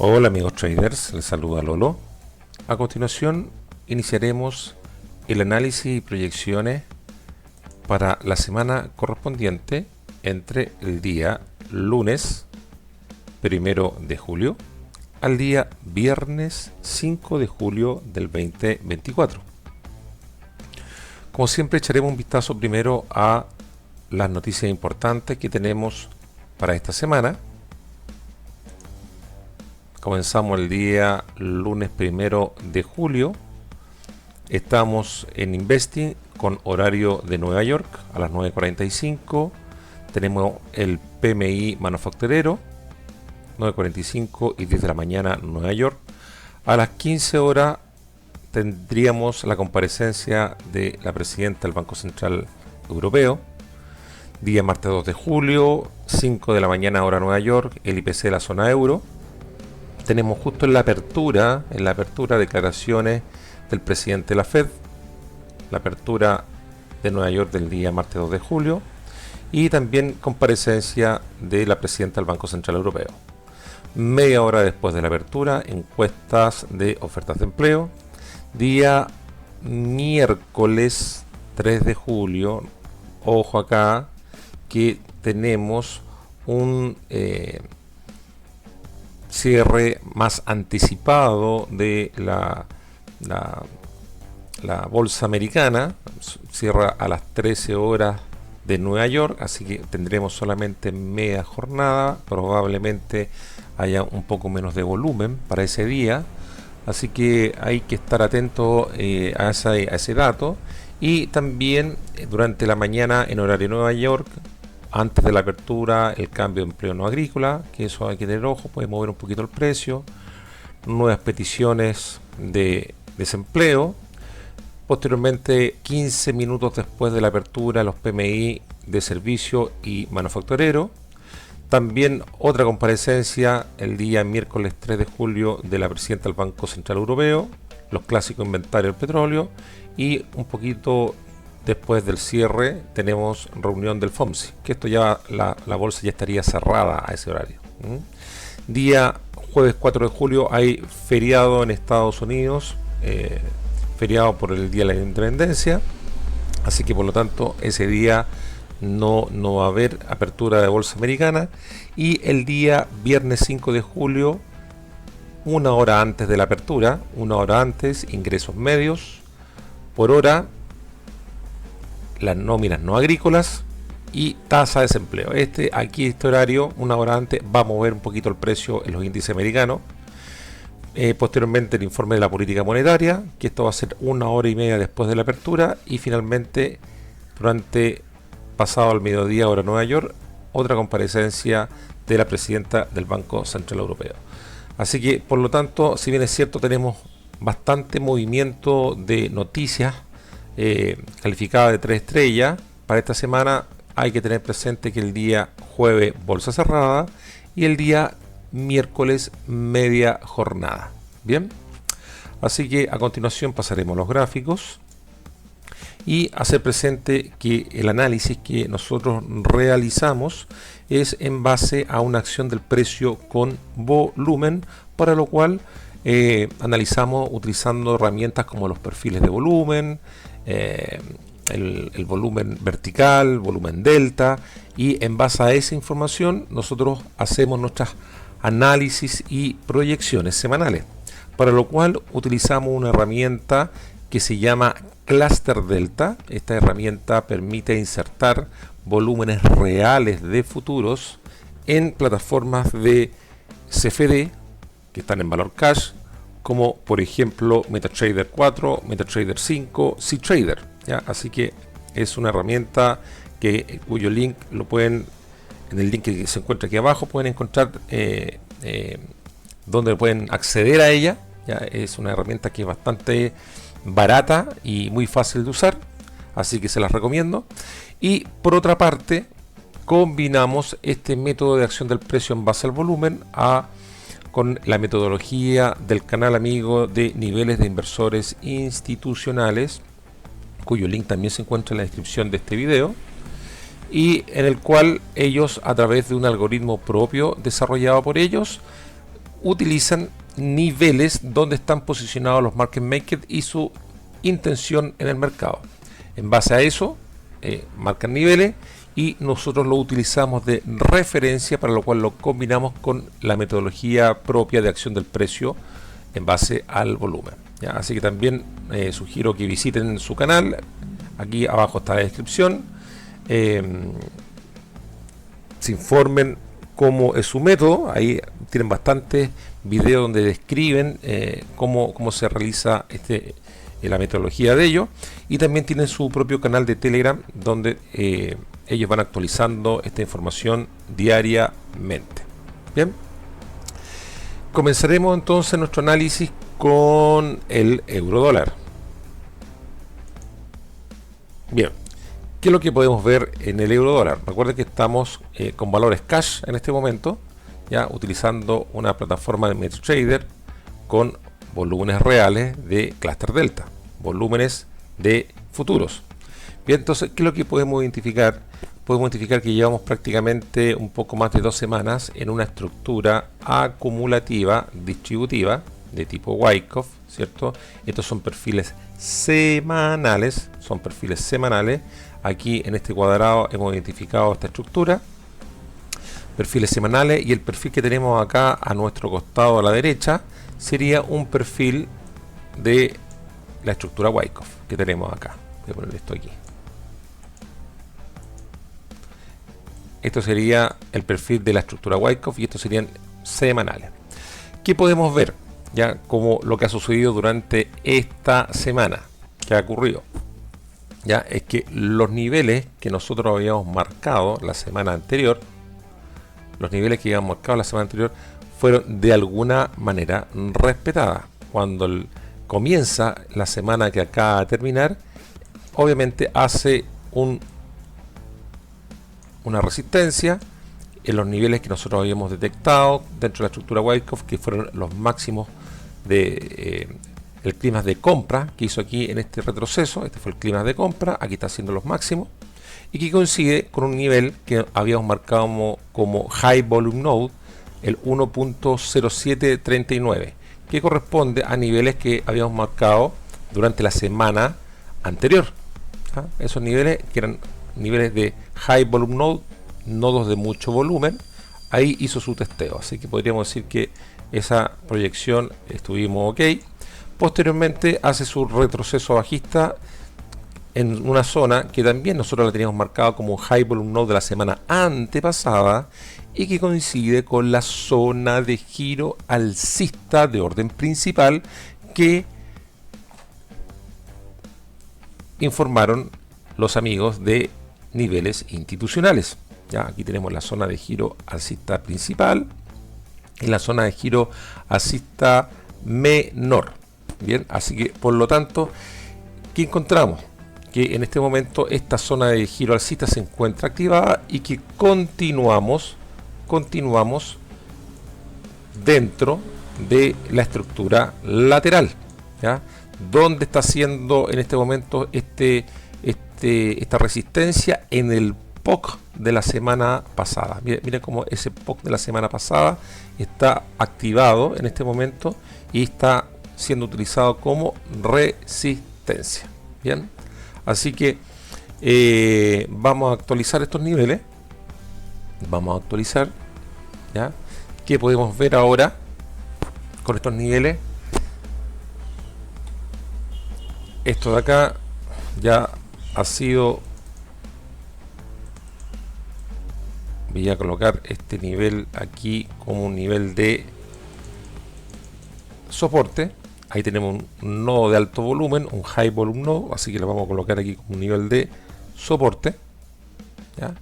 Hola amigos traders, les saluda Lolo. A continuación iniciaremos el análisis y proyecciones para la semana correspondiente entre el día lunes 1 de julio al día viernes 5 de julio del 2024. Como siempre echaremos un vistazo primero a las noticias importantes que tenemos para esta semana. Comenzamos el día lunes 1 de julio. Estamos en Investing con horario de Nueva York a las 9:45. Tenemos el PMI manufacturero 9:45 y 10 de la mañana Nueva York. A las 15 horas tendríamos la comparecencia de la presidenta del Banco Central Europeo. Día martes 2 de julio, 5 de la mañana hora Nueva York, el IPC de la zona euro. Tenemos justo en la apertura declaraciones del presidente de la Fed, la apertura de Nueva York del día martes 2 de julio y también comparecencia de la presidenta del Banco Central Europeo. Media hora después de la apertura, encuestas de ofertas de empleo. Día miércoles 3 de julio, ojo acá, que tenemos un cierre más anticipado de la bolsa americana, cierra a las 13 horas de Nueva York, así que tendremos solamente media jornada, probablemente haya un poco menos de volumen para ese día, así que hay que estar atento a ese dato. Y también durante la mañana en horario Nueva York, antes de la apertura, el cambio de empleo no agrícola, que eso hay que tener ojo, puede mover un poquito el precio. Nuevas peticiones de desempleo. Posteriormente, 15 minutos después de la apertura, los PMI de servicio y manufacturero. También otra comparecencia el día miércoles 3 de julio de la presidenta del Banco Central Europeo, los clásicos inventarios del petróleo, y un poquito después del cierre tenemos reunión del FOMC, que esto ya la bolsa ya estaría cerrada a ese horario. Día jueves 4 de julio hay feriado en Estados Unidos, feriado por el Día de la Independencia, así que por lo tanto ese día no va a haber apertura de bolsa americana. Y el día viernes 5 de julio, una hora antes de la apertura, ingresos medios por hora, las nóminas no agrícolas y tasa de desempleo. Este horario, una hora antes, va a mover un poquito el precio en los índices americanos. Posteriormente el informe de la política monetaria, que esto va a ser una hora y media después de la apertura. Y finalmente, pasado al mediodía hora Nueva York, otra comparecencia de la presidenta del Banco Central Europeo. Así que, por lo tanto, si bien es cierto, tenemos bastante movimiento de noticias calificada de 3 estrellas para esta semana. Hay que tener presente que el día jueves bolsa cerrada y el día miércoles media jornada. Bien, así que a continuación pasaremos los gráficos y hacer presente que el análisis que nosotros realizamos es en base a una acción del precio con volumen, para lo cual analizamos utilizando herramientas como los perfiles de volumen, el volumen vertical, volumen delta, y en base a esa información nosotros hacemos nuestras análisis y proyecciones semanales, para lo cual utilizamos una herramienta que se llama Cluster Delta. Esta herramienta permite insertar volúmenes reales de futuros en plataformas de CFD que están en valor cash, como por ejemplo MetaTrader 4, MetaTrader 5, cTrader, ¿ya? Así que es una herramienta cuyo link lo pueden, en el link que se encuentra aquí abajo, pueden encontrar donde pueden acceder a ella, ¿ya? Es una herramienta que es bastante barata y muy fácil de usar, así que se las recomiendo. Y por otra parte, combinamos este método de acción del precio en base al volumen con la metodología del canal amigo de niveles de inversores institucionales, cuyo link también se encuentra en la descripción de este video, y en el cual ellos, a través de un algoritmo propio desarrollado por ellos, utilizan niveles donde están posicionados los market makers y su intención en el mercado. En base a eso, marcan niveles y nosotros lo utilizamos de referencia, para lo cual lo combinamos con la metodología propia de acción del precio en base al volumen, ¿ya? Así que también sugiero que visiten su canal. Aquí abajo está la descripción. Se informen cómo es su método. Ahí tienen bastantes videos donde describen cómo se realiza la metodología de ello, y también tienen su propio canal de Telegram donde ellos van actualizando esta información diariamente. Bien, comenzaremos entonces nuestro análisis con el euro dólar. Bien, ¿qué es lo que podemos ver en el euro dólar? Recuerden que estamos con valores cash en este momento, ya utilizando una plataforma de MetaTrader con volúmenes reales de Cluster Delta, volúmenes de futuros. Bien, entonces, ¿qué es lo que podemos identificar? Podemos identificar que llevamos prácticamente un poco más de 2 semanas en una estructura acumulativa distributiva de tipo Wyckoff, ¿cierto? Estos son perfiles semanales, Aquí en este cuadrado hemos identificado esta estructura, perfiles semanales, y el perfil que tenemos acá a nuestro costado a la derecha sería un perfil de la estructura Wyckoff que tenemos acá. Voy a poner esto aquí. Esto sería el perfil de la estructura Wyckoff y estos serían semanales. ¿Qué podemos ver? Ya como lo que ha sucedido durante esta semana. ¿Qué ha ocurrido? Ya es que los niveles que nosotros habíamos marcado la semana anterior, fueron de alguna manera respetadas. Cuando comienza la semana que acaba de terminar, obviamente hace una resistencia en los niveles que nosotros habíamos detectado dentro de la estructura Wyckoff, que fueron los máximos de el clima de compra que hizo aquí en este retroceso. Este fue el clima de compra, aquí está haciendo los máximos, y que coincide con un nivel que habíamos marcado como High Volume Node, el 1.0739, que corresponde a niveles que habíamos marcado durante la semana anterior. Esos niveles que eran niveles de High Volume Node, nodos de mucho volumen, ahí hizo su testeo, así que podríamos decir que esa proyección estuvimos ok. Posteriormente hace su retroceso bajista en una zona que también nosotros la teníamos marcada como High Volume Node de la semana antepasada, y que coincide con la zona de giro alcista de orden principal que informaron los amigos de niveles institucionales. Ya aquí tenemos la zona de giro alcista principal y la zona de giro alcista menor. Bien, así que por lo tanto, ¿qué encontramos? Que en este momento esta zona de giro alcista se encuentra activada y que continuamos dentro de la estructura lateral, ¿ya? ¿Dónde está haciendo en este momento esta resistencia? En el POC de la semana pasada. Miren cómo ese POC de la semana pasada está activado en este momento y está siendo utilizado como resistencia. Bien, así que vamos a actualizar estos niveles. Vamos a actualizar, ¿ya? ¿Qué podemos ver ahora con estos niveles? Esto de acá ya ha sido, voy a colocar este nivel aquí como un nivel de soporte. Ahí tenemos un nodo de alto volumen, un high volume node, así que lo vamos a colocar aquí como un nivel de soporte, ¿ya?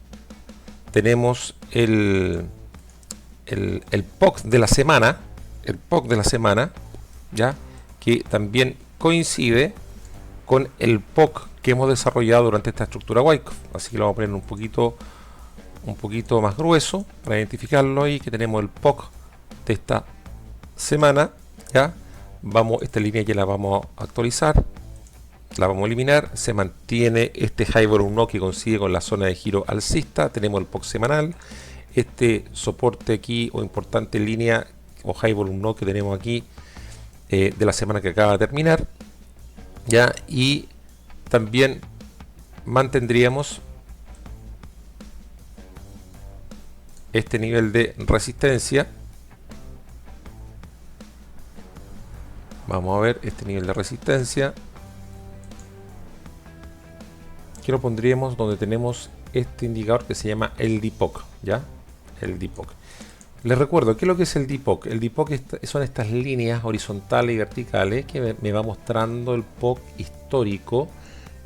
Tenemos el POC de la semana, ¿ya? Que también coincide con el POC que hemos desarrollado durante esta estructura Wyckoff, así que lo vamos a poner un poquito más grueso para identificarlo. Y que tenemos el POC de esta semana, ¿ya? Esta línea ya la vamos a actualizar, la vamos a eliminar. Se mantiene este High Volume Node que coincide con la zona de giro alcista. Tenemos el POC semanal, este soporte aquí o importante línea o High Volume Node que tenemos aquí de la semana que acaba de terminar, ya, y también mantendríamos este nivel de resistencia. Vamos a ver este nivel de resistencia, que lo pondríamos donde tenemos este indicador que se llama el DPOC, ¿ya? El DPOC. Les recuerdo, ¿qué es lo que es el DPOC? El DPOC son estas líneas horizontales y verticales que me va mostrando el POC histórico.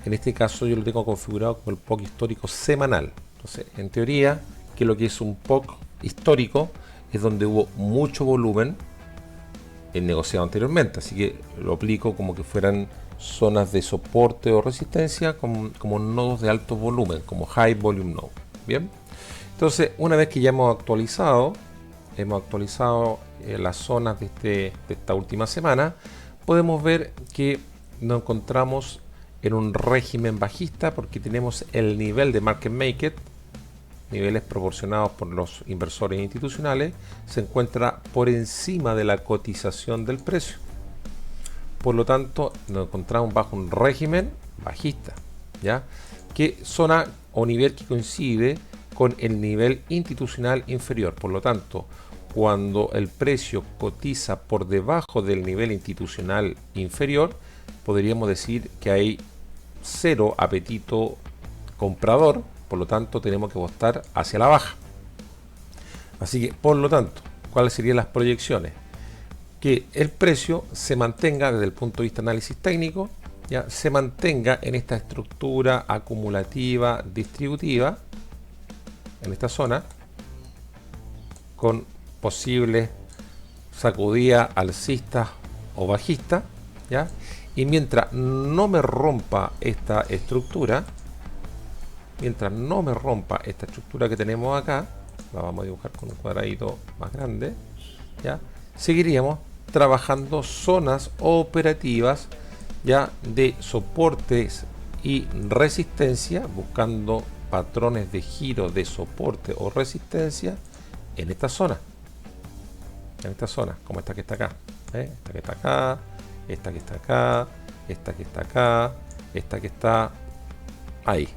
En este caso yo lo tengo configurado como el POC histórico semanal. Entonces, en teoría, ¿qué es lo que es un POC histórico? Es donde hubo mucho volumen negociado anteriormente. Así que lo aplico como que fueran zonas de soporte o resistencia como nodos de alto volumen, como High Volume Node. Bien. Entonces, una vez que ya hemos actualizado las zonas de esta última semana, podemos ver que nos encontramos en un régimen bajista porque tenemos el nivel de Market Maker, niveles proporcionados por los inversores institucionales, se encuentra por encima de la cotización del precio. Por lo tanto, nos encontramos bajo un régimen bajista, ¿ya? Que zona o nivel que coincide con el nivel institucional inferior. Por lo tanto, cuando el precio cotiza por debajo del nivel institucional inferior, podríamos decir que hay cero apetito comprador, por lo tanto tenemos que apostar hacia la baja. Así que, por lo tanto, ¿cuáles serían las proyecciones? Que el precio se mantenga desde el punto de vista de análisis técnico, ya se mantenga en esta estructura acumulativa distributiva, en esta zona, con posibles sacudidas alcistas o bajistas, ¿ya? Y mientras no me rompa esta estructura, que tenemos acá, la vamos a dibujar con un cuadradito más grande, ¿ya? Seguiríamos trabajando zonas operativas, ya, de soportes y resistencia, buscando patrones de giro de soporte o resistencia en esta zona, como esta que está acá, esta que está acá, esta que está acá, esta que está acá, esta que está ahí,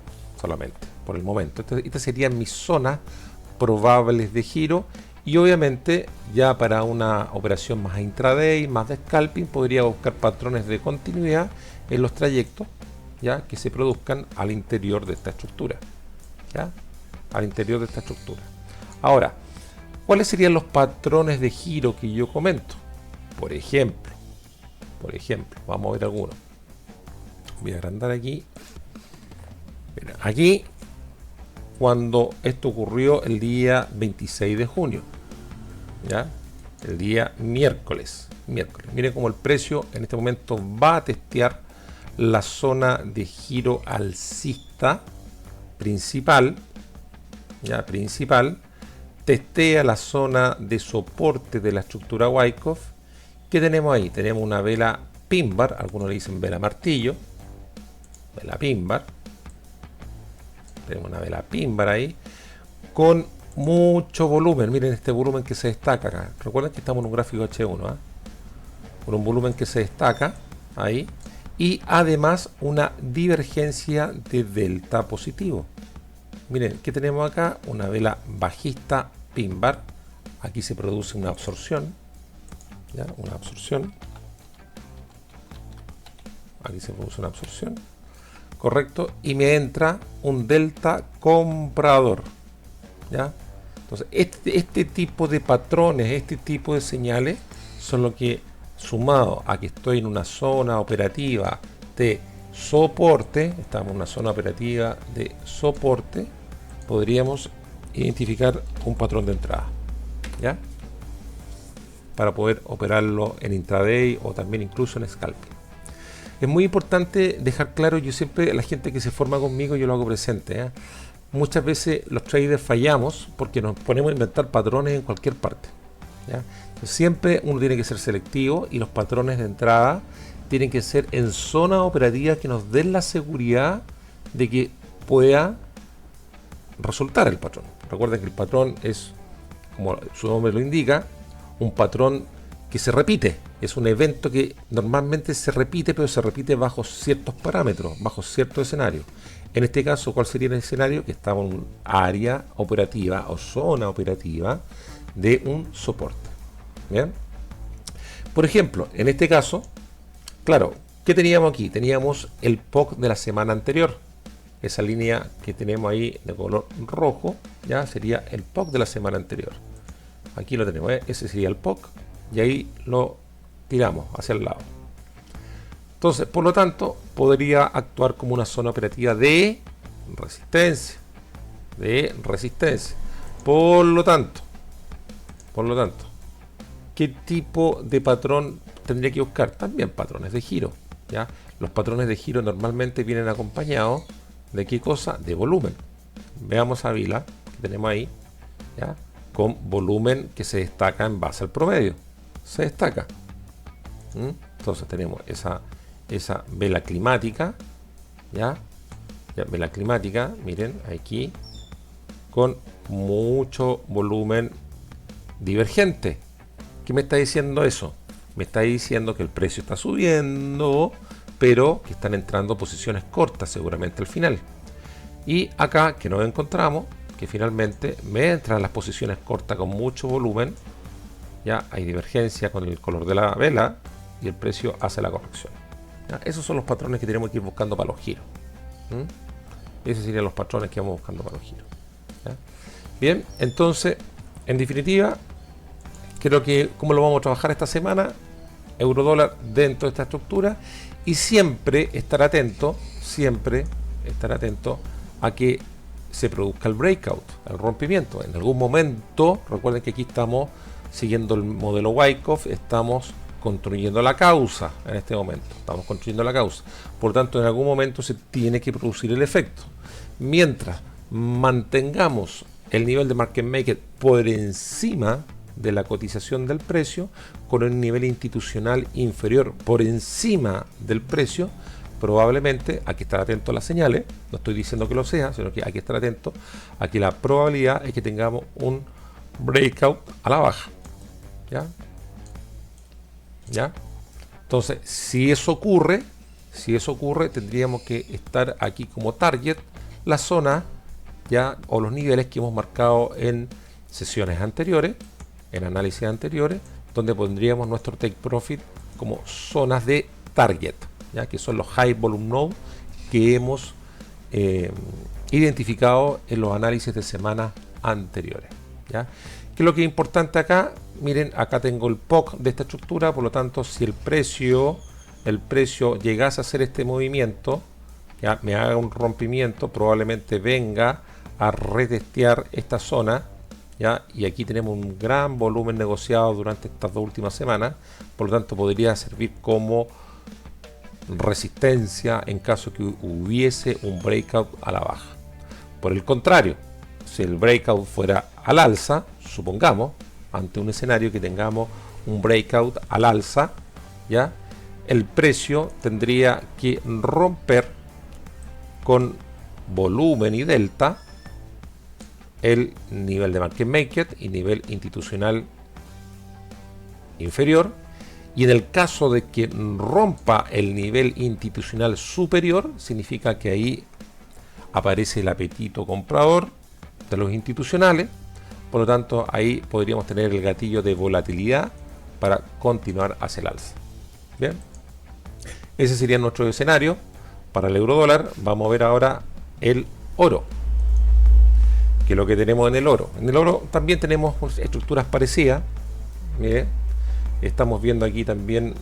solamente por el momento. Estas serían mis zonas probables de giro, y obviamente ya para una operación más intraday, más de scalping, podría buscar patrones de continuidad en los trayectos, ya, que se produzcan al interior de esta estructura, ¿ya? Al interior de esta estructura. Ahora, ¿cuáles serían los patrones de giro que yo comento? Por ejemplo, vamos a ver algunos. Voy a agrandar aquí. Mira, aquí, cuando esto ocurrió el día 26 de junio, ¿ya? El día miércoles. Miren cómo el precio en este momento va a testear la zona de giro alcista principal, ¿ya? Testea la zona de soporte de la estructura Wyckoff. ¿Qué tenemos ahí? Tenemos una vela pin bar, algunos le dicen vela martillo, vela pin bar. Tenemos una vela pin bar ahí con mucho volumen. Miren este volumen que se destaca acá. Recuerden que estamos en un gráfico H1, con un volumen que se destaca ahí, y además una divergencia de delta positivo. Miren, ¿qué tenemos acá? Una vela bajista pin bar. Aquí se produce una absorción, ¿ya? Una absorción. Aquí se produce una absorción, correcto, y me entra un delta comprador, ¿ya? Entonces, este tipo de patrones, este tipo de señales son lo que, sumado a que estoy en una zona operativa de soporte, estamos en una zona operativa de soporte, podríamos identificar un patrón de entrada, ¿ya? Para poder operarlo en intraday o también incluso en scalping. Es muy importante dejar claro, yo siempre, la gente que se forma conmigo, yo lo hago presente, ¿eh? Muchas veces los traders fallamos porque nos ponemos a inventar patrones en cualquier parte, ¿ya? Entonces, siempre uno tiene que ser selectivo y los patrones de entrada tienen que ser en zonas operativas que nos den la seguridad de que pueda resultar el patrón. Recuerden que el patrón es, como su nombre lo indica, un patrón que se repite. Es un evento que normalmente se repite, pero se repite bajo ciertos parámetros, bajo ciertos escenarios. En este caso, ¿cuál sería el escenario? Que estamos en un área operativa o zona operativa de un soporte. ¿Bien? Por ejemplo, en este caso, claro, ¿qué teníamos aquí? Teníamos el POC de la semana anterior. Esa línea que tenemos ahí de color rojo, ya sería el POC de la semana anterior. Aquí lo tenemos, ese sería el POC, y ahí lo tiramos hacia el lado. Entonces, por lo tanto, podría actuar como una zona operativa de resistencia. Por lo tanto, ¿qué tipo de patrón tendría que buscar? También patrones de giro, ¿ya? Los patrones de giro normalmente vienen acompañados ¿de qué cosa? De volumen. Veamos a Vila, que tenemos ahí, ¿ya? Con volumen que se destaca en base al promedio. Se destaca. Entonces tenemos esa vela climática, ¿ya? Vela climática, miren, aquí, con mucho volumen divergente. ¿Qué me está diciendo eso? Me está diciendo que el precio está subiendo, pero que están entrando posiciones cortas seguramente al final. Y acá que nos encontramos, que finalmente me entran las posiciones cortas con mucho volumen, ya hay divergencia con el color de la vela y el precio hace la corrección. ¿Ya? Esos son los patrones que tenemos que ir buscando para los giros. Esos serían los patrones que vamos buscando para los giros. ¿Ya? Bien, entonces, en definitiva, creo que cómo lo vamos a trabajar esta semana, euro dólar dentro de esta estructura, y siempre estar atento a que se produzca el breakout, el rompimiento. En algún momento, recuerden que aquí estamos siguiendo el modelo Wyckoff, estamos construyendo la causa en este momento, estamos construyendo la causa. Por lo tanto, en algún momento se tiene que producir el efecto. Mientras mantengamos el nivel de market maker por encima de la cotización del precio, con un nivel institucional inferior por encima del precio, probablemente hay que estar atento a las señales. No estoy diciendo que lo sea, sino que hay que estar atento a que la probabilidad es que tengamos un breakout a la baja. ¿Ya? Entonces, si eso ocurre, tendríamos que estar aquí como target la zona, ya, o los niveles que hemos marcado en sesiones anteriores, en análisis anteriores, donde pondríamos nuestro take profit como zonas de target, ya, que son los high volume node que hemos identificado en los análisis de semanas anteriores. ¿Ya? ¿Qué es lo que es importante acá? Miren, acá tengo el POC de esta estructura, por lo tanto, si el precio llegase a hacer este movimiento, ya, me haga un rompimiento, probablemente venga a retestear esta zona, ¿ya? Y aquí tenemos un gran volumen negociado durante estas 2 últimas semanas, por lo tanto podría servir como resistencia en caso que hubiese un breakout a la baja. Por el contrario, si el breakout fuera al alza, supongamos, ante un escenario que tengamos un breakout al alza, ¿ya? El precio tendría que romper con volumen y delta el nivel de market maker y nivel institucional inferior, y en el caso de que rompa el nivel institucional superior, significa que ahí aparece el apetito comprador de los institucionales. Por lo tanto, ahí podríamos tener el gatillo de volatilidad para continuar hacia el alza. Bien, ese sería nuestro escenario para el euro dólar. Vamos a ver ahora el oro, que es lo que tenemos en el oro. En el oro también tenemos estructuras parecidas. Miren, estamos viendo aquí también,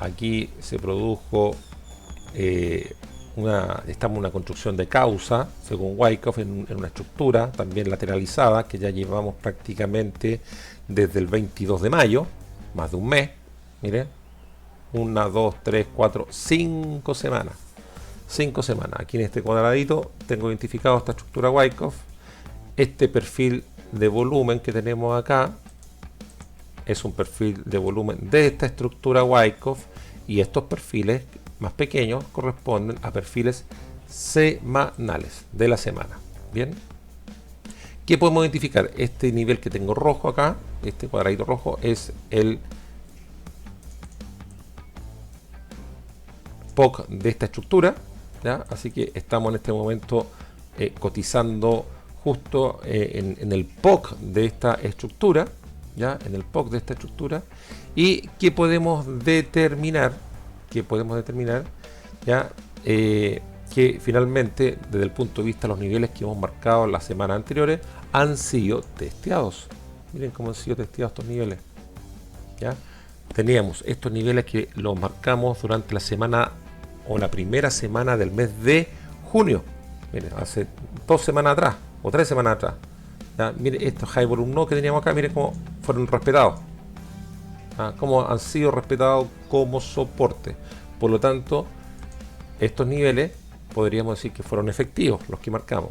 aquí se produjo estamos en una construcción de causa, según Wyckoff, en una estructura también lateralizada, que ya llevamos prácticamente desde el 22 de mayo, más de un mes. Miren, 1, 2, 3, 4, 5 semanas. 5 semanas. Aquí en este cuadradito tengo identificado esta estructura Wyckoff. Este perfil de volumen que tenemos acá es un perfil de volumen de esta estructura Wyckoff, y estos perfiles más pequeños corresponden a perfiles semanales de la semana. Bien, ¿Qué podemos identificar? Este nivel que tengo rojo acá, este cuadradito rojo, es el POC de esta estructura, ¿ya? Así que estamos en este momento cotizando justo en el POC de esta estructura, ¿ya? En el POC de esta estructura. ¿Y qué podemos determinar? ¿Ya? Que finalmente, desde el punto de vista de los niveles que hemos marcado las semanas anteriores, han sido testeados. Miren cómo han sido testeados estos niveles, ¿ya? Teníamos estos niveles que los marcamos durante la semana o la primera semana del mes de junio. Miren, hace 2 semanas atrás o 3 semanas atrás, ¿ya? Miren estos high volume no que teníamos acá, miren cómo fueron respetados, cómo han sido respetados como soporte. Por lo tanto, estos niveles podríamos decir que fueron efectivos los que marcamos,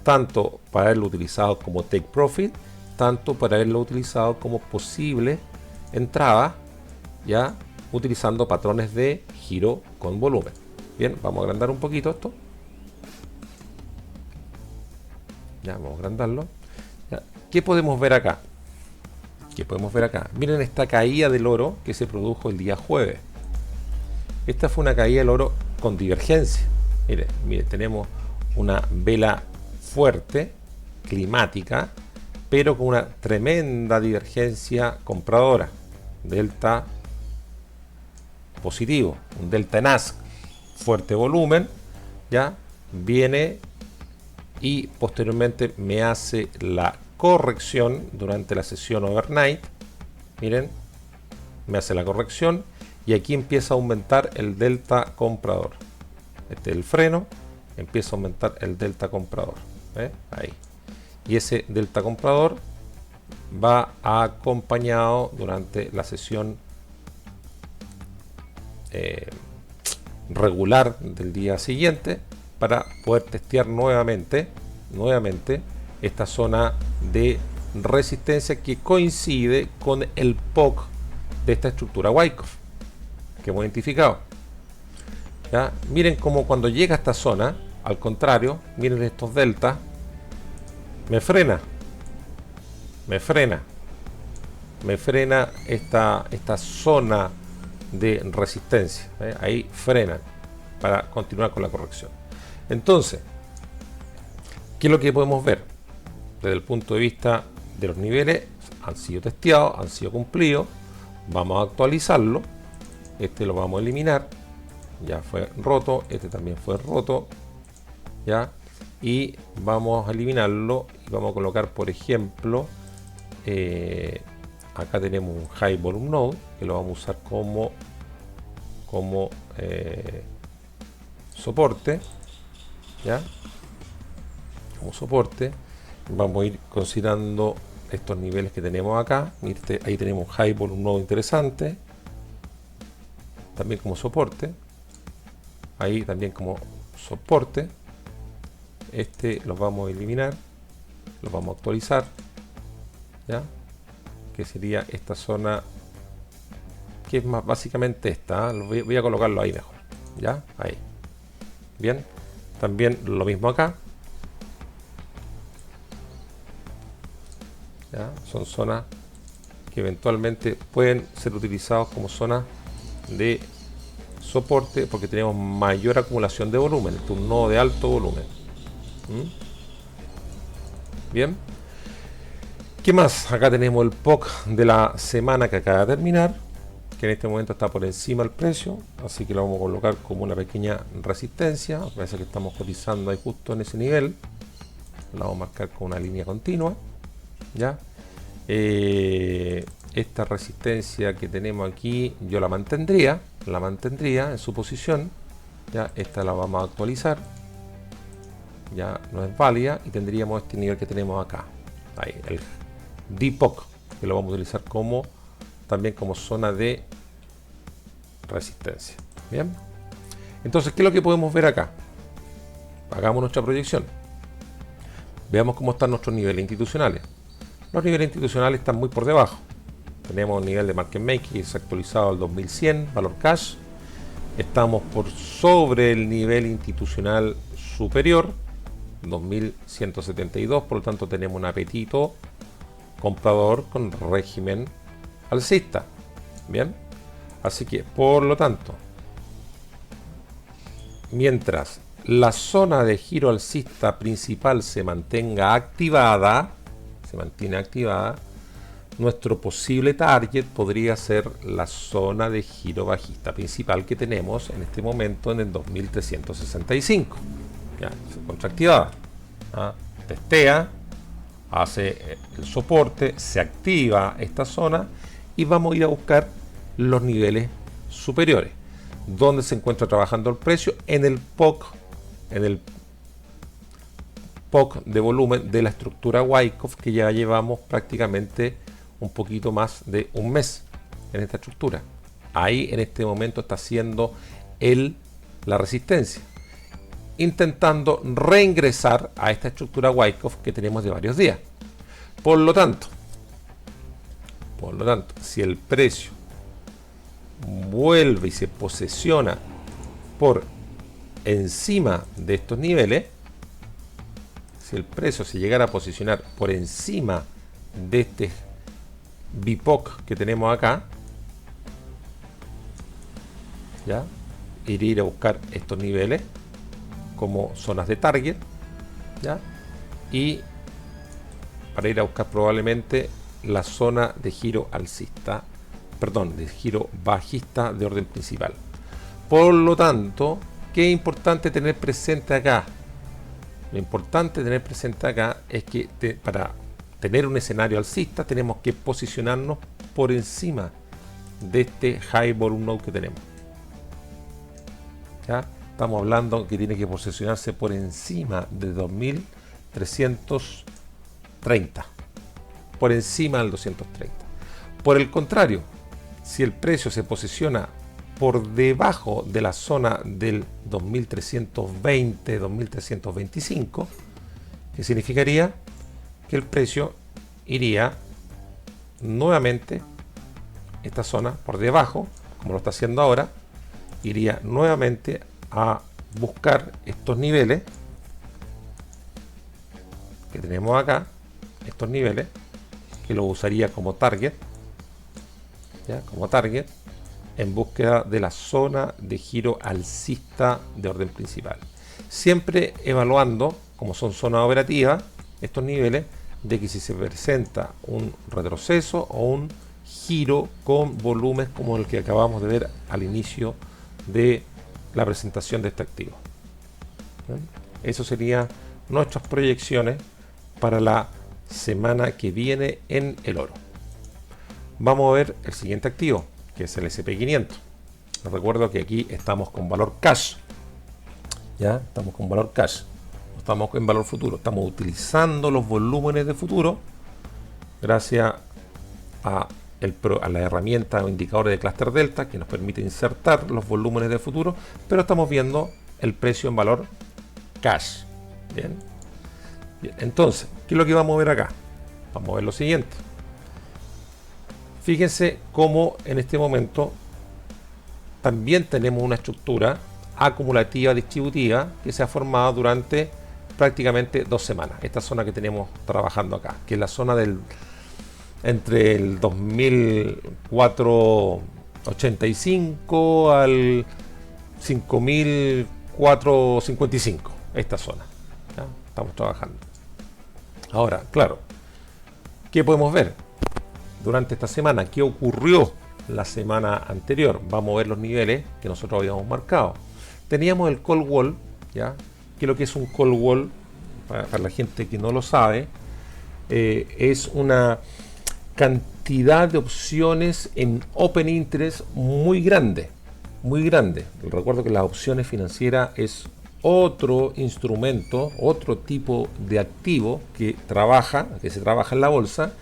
tanto para haberlo utilizado como take profit, tanto para haberlo utilizado como posible entrada, ya utilizando patrones de giro con volumen. Bien, vamos a agrandar un poquito esto. Ya, vamos a agrandarlo. Ya. ¿Qué podemos ver acá? Miren esta caída del oro que se produjo el día jueves. Esta fue una caída del oro con divergencia. Mire, tenemos una vela fuerte, climática, pero con una tremenda divergencia compradora. Delta positivo, un delta en ask, fuerte volumen, ya viene y posteriormente me hace la corrección durante la sesión overnight. Miren, me hace la corrección y aquí empieza a aumentar el delta comprador. Este es el freno, empieza a aumentar el delta comprador, ahí, y ese delta comprador va acompañado durante la sesión regular del día siguiente para poder testear nuevamente esta zona de resistencia que coincide con el POC de esta estructura Wyckoff que hemos identificado. ¿Ya? Miren cómo cuando llega a esta zona, al contrario, miren estos deltas, me frena esta zona de resistencia, ahí frena para continuar con la corrección. Entonces, ¿qué es lo que podemos ver? Desde el punto de vista de los niveles, han sido testeados, han sido cumplidos. Vamos a actualizarlo. Este lo vamos a eliminar, ya fue roto, este también fue roto, ya, y vamos a eliminarlo y vamos a colocar, por ejemplo, acá tenemos un high volume node que lo vamos a usar como soporte, ya, como soporte. Vamos a ir considerando estos niveles que tenemos acá. Mirte, ahí tenemos un high volume node interesante, también como soporte, ahí también como soporte. Este lo vamos a eliminar, lo vamos a actualizar, ya, que sería esta zona que es más básicamente esta, voy a colocarlo ahí mejor, ya, ahí, bien. También lo mismo acá, ya, son zonas que eventualmente pueden ser utilizados como zonas de soporte porque tenemos mayor acumulación de volumen. Este es un nodo de alto volumen. Bien, ¿qué más? Acá tenemos el POC de la semana que acaba de terminar, que en este momento está por encima del precio, así que lo vamos a colocar como una pequeña resistencia. Parece que estamos cotizando ahí justo en ese nivel. Lo vamos a marcar con una línea continua, ya. Esta resistencia que tenemos aquí yo la mantendría en su posición, ya. Esta la vamos a actualizar, ya no es válida, y tendríamos este nivel que tenemos acá, ahí, el DPOC, que lo vamos a utilizar también como zona de resistencia. Bien, entonces, ¿qué es lo que podemos ver acá? Hagamos nuestra proyección, veamos cómo están nuestros niveles institucionales. Los niveles institucionales están muy por debajo. Tenemos un nivel de market making que es actualizado al 2100, valor cash. Estamos por sobre el nivel institucional superior, 2172, por lo tanto tenemos un apetito comprador con régimen alcista. Bien, así que por lo tanto, mientras la zona de giro alcista principal se mantiene activada, nuestro posible target podría ser la zona de giro bajista principal que tenemos en este momento en el 2365. Ya, se encuentra activada. Testea, hace el soporte, se activa esta zona y vamos a ir a buscar los niveles superiores. ¿Dónde se encuentra trabajando el precio? En el POC, de volumen de la estructura Wyckoff, que ya llevamos prácticamente un poquito más de un mes en esta estructura. Ahí en este momento está haciendo la resistencia, intentando reingresar a esta estructura Wyckoff que tenemos de varios días. Por lo tanto, si el precio vuelve y se posesiona por encima de estos niveles, si el precio se llegara a posicionar por encima de este BIPOC que tenemos acá, ya ir a buscar estos niveles como zonas de target, ya, y para ir a buscar probablemente la zona de giro alcista, perdón, de giro bajista de orden principal. Por lo tanto, ¿qué es importante tener presente acá? Lo importante tener presente acá es que para tener un escenario alcista tenemos que posicionarnos por encima de este high volume node que tenemos. ¿Ya? Estamos hablando que tiene que posicionarse por encima de 2330, por encima del 230. Por el contrario, si el precio se posiciona por debajo de la zona del 2320, 2325, ¿qué significaría? Que el precio iría nuevamente, esta zona por debajo, como lo está haciendo ahora, iría nuevamente a buscar estos niveles que tenemos acá, estos niveles, que lo usaría como target, ¿ya? Como target, en búsqueda de la zona de giro alcista de orden principal. Siempre evaluando, como son zonas operativas, estos niveles, de que si se presenta un retroceso o un giro con volúmenes como el que acabamos de ver al inicio de la presentación de este activo. ¿Bien? Eso serían nuestras proyecciones para la semana que viene en el oro. Vamos a ver el siguiente activo, que es el SP500. Les recuerdo que aquí estamos con valor cash. Ya estamos con valor cash. No estamos en valor futuro. Estamos utilizando los volúmenes de futuro gracias a la herramienta o indicador de clúster delta, que nos permite insertar los volúmenes de futuro, pero estamos viendo el precio en valor cash. Bien. Bien. Entonces, ¿qué es lo que vamos a ver acá? Vamos a ver lo siguiente. Fíjense cómo en este momento también tenemos una estructura acumulativa distributiva que se ha formado durante prácticamente 2 semanas. Esta zona que tenemos trabajando acá, que es la zona entre el 2485 al 5455, esta zona. ¿Ya? Estamos trabajando. Ahora, claro, ¿qué podemos ver durante esta semana? ¿Qué ocurrió la semana anterior? Vamos a ver los niveles que nosotros habíamos marcado. Teníamos el call wall, ¿ya? ¿Qué es lo que es un call wall? Para la gente que no lo sabe, es una cantidad de opciones en open interest muy grande, muy grande. Recuerdo que las opciones financieras es otro instrumento, otro tipo de activo que se trabaja en la bolsa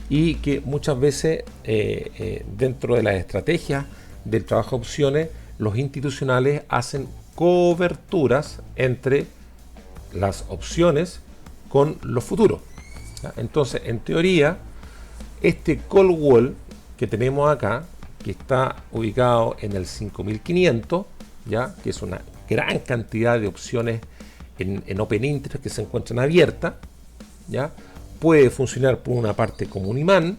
y que muchas veces dentro de las estrategias del trabajo de opciones, los institucionales hacen coberturas entre las opciones con los futuros. ¿Ya? Entonces, en teoría, este call wall que tenemos acá, que está ubicado en el 5500, ¿ya? Que es una gran cantidad de opciones en open interest que se encuentran abiertas, ¿ya? Puede funcionar por una parte como un imán,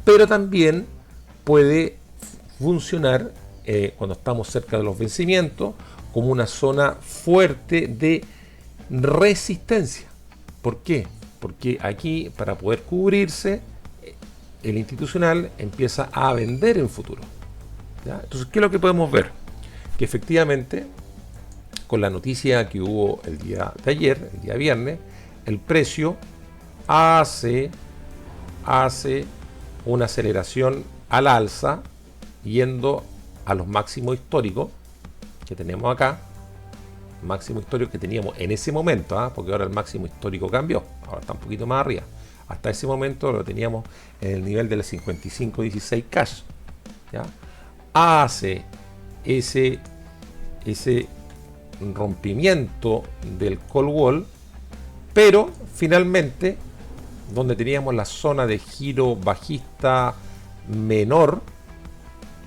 pero también puede funcionar cuando estamos cerca de los vencimientos como una zona fuerte de resistencia. ¿Por qué? Porque aquí, para poder cubrirse, el institucional empieza a vender en futuro, ¿ya? Entonces, ¿qué es lo que podemos ver? Que efectivamente, con la noticia que hubo el día de ayer, el día viernes, el precio hace una aceleración al alza, yendo a los máximos históricos que tenemos acá, máximo histórico que teníamos en ese momento, porque ahora el máximo histórico cambió, ahora está un poquito más arriba. Hasta ese momento lo teníamos en el nivel del 55.16 cash, ¿ya? Hace ese rompimiento del call wall, pero finalmente, donde teníamos la zona de giro bajista menor,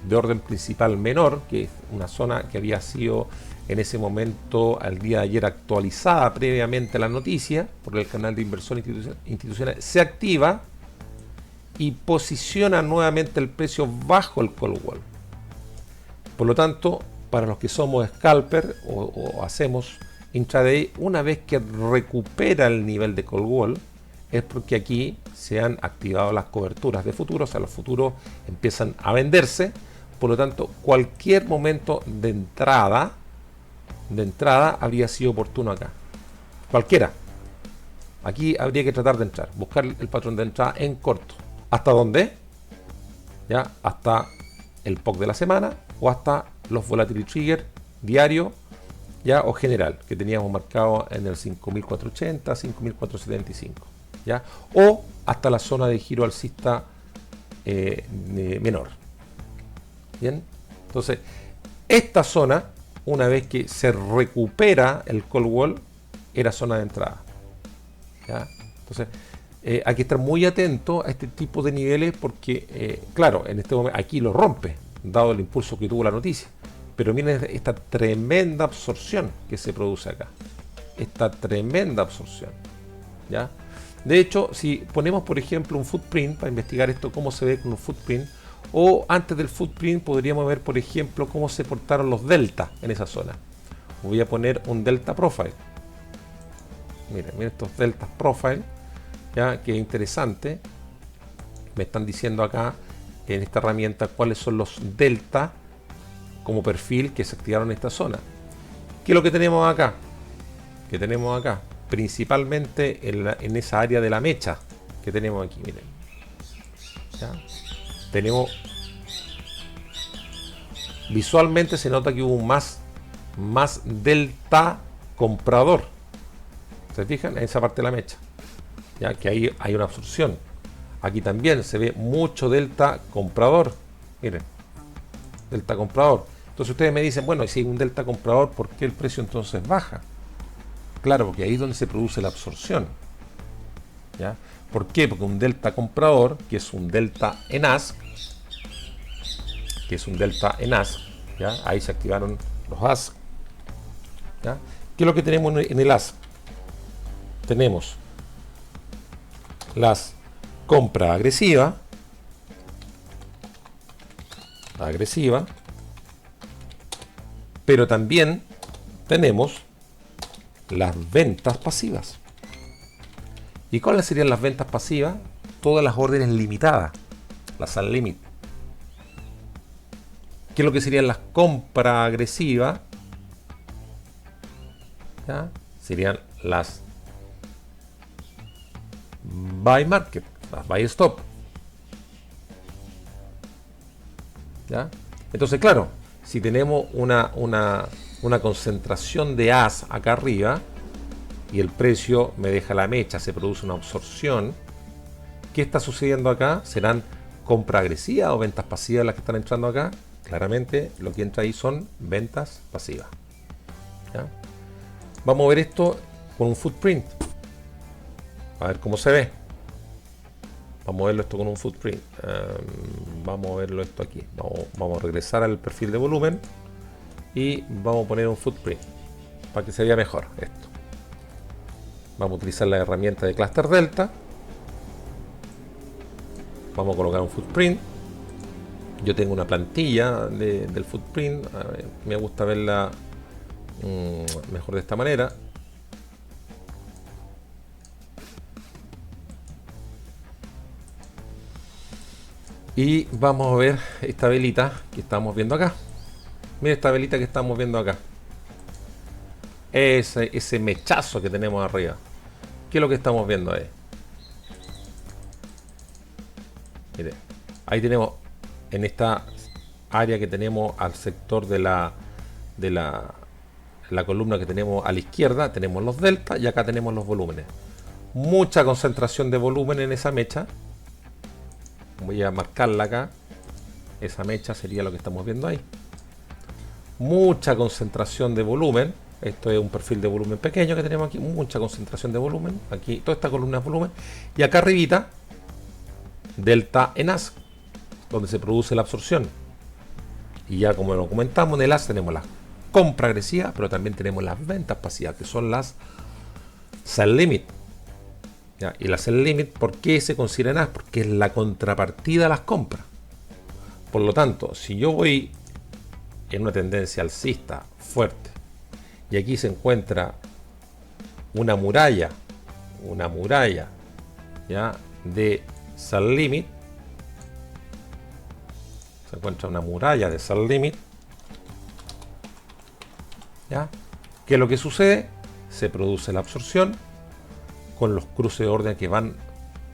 de orden principal menor, que es una zona que había sido en ese momento, al día de ayer, actualizada previamente a la noticia por el canal de inversión institucional, se activa y posiciona nuevamente el precio bajo el call wall. Por lo tanto, para los que somos scalper o hacemos intraday, una vez que recupera el nivel de call wall, es porque aquí se han activado las coberturas de futuros, o sea, los futuros empiezan a venderse. Por lo tanto, cualquier momento de entrada habría sido oportuno acá. Cualquiera. Aquí habría que tratar de entrar, buscar el patrón de entrada en corto. ¿Hasta dónde? ¿Ya? Hasta el POC de la semana o hasta los volatility trigger diario, ya, o general, que teníamos marcado en el 5.480, 5.475, ¿ya? O hasta la zona de giro alcista menor. Bien, entonces esta zona, una vez que se recupera el call wall, era zona de entrada, ¿ya? Entonces hay que estar muy atento a este tipo de niveles porque, claro, en este momento aquí lo rompe, dado el impulso que tuvo la noticia. Pero miren esta tremenda absorción que se produce acá. Esta tremenda absorción, ¿ya? De hecho, si ponemos, por ejemplo, un footprint para investigar esto, cómo se ve con un footprint, o antes del footprint podríamos ver, por ejemplo, cómo se portaron los delta en esa zona. Voy a poner un delta profile. Miren estos delta profile, ya, que es interesante. Me están diciendo acá en esta herramienta cuáles son los delta como perfil que se activaron en esta zona. ¿Qué es lo que tenemos acá? Que tenemos acá principalmente en esa área de la mecha que tenemos aquí, miren, ¿ya? Tenemos, visualmente se nota que hubo más delta comprador. ¿Se fijan? En esa parte de la mecha, ya que ahí hay una absorción. Aquí también se ve mucho delta comprador. Miren, delta comprador. Entonces ustedes me dicen, bueno, si hay un delta comprador, ¿por qué el precio entonces baja? Claro, porque ahí es donde se produce la absorción, ¿ya? ¿Por qué? Porque un delta comprador, que es un delta en ask, ¿ya? Ahí se activaron los ask, ¿ya? ¿Qué es lo que tenemos en el ask? Tenemos las compras agresivas, pero también tenemos las ventas pasivas. ¿Y cuáles serían las ventas pasivas? Todas las órdenes limitadas, las al limit. ¿Qué es lo que serían las compras agresivas? ¿Ya? Serían las buy market, las buy stop, ¿ya? Entonces, claro, si tenemos una concentración de as acá arriba y el precio me deja la mecha, se produce una absorción, ¿qué está sucediendo acá? ¿Serán compra agresiva o ventas pasivas las que están entrando acá? Claramente lo que entra ahí son ventas pasivas, ¿ya? Vamos a ver esto con un footprint, a ver cómo se ve. Vamos a verlo esto con un footprint. Vamos a verlo esto aquí. Vamos a regresar al perfil de volumen y vamos a poner un footprint para que se vea mejor esto. Vamos a utilizar la herramienta de Cluster Delta. Vamos a colocar un footprint. Yo tengo una plantilla del footprint. A ver, me gusta verla mejor de esta manera. Y vamos a ver esta velita que estamos viendo acá. Mira esta velita que estamos viendo acá. Ese mechazo que tenemos arriba. ¿Qué es lo que estamos viendo ahí? Mire, ahí tenemos, en esta área que tenemos al sector de la columna que tenemos a la izquierda, tenemos los deltas y acá tenemos los volúmenes. Mucha concentración de volumen en esa mecha. Voy a marcarla acá. Esa mecha sería lo que estamos viendo ahí. Mucha concentración de volumen. Esto es un perfil de volumen pequeño que tenemos aquí. Mucha concentración de volumen. Aquí toda esta columna es volumen. Y acá arribita, delta en as, donde se produce la absorción. Y ya como lo comentamos, en el as tenemos la compra agresiva, pero también tenemos las ventas pasivas, que son las sell limit. ¿Ya? Y la sell limit, ¿por qué se considera en as? Porque es la contrapartida a las compras. Por lo tanto, si yo voy en una tendencia alcista fuerte y aquí se encuentra una muralla, ¿ya? De sell limit, se encuentra una muralla de sell limit, ¿ya? ¿Qué es lo que sucede? Se produce la absorción con los cruces de orden que van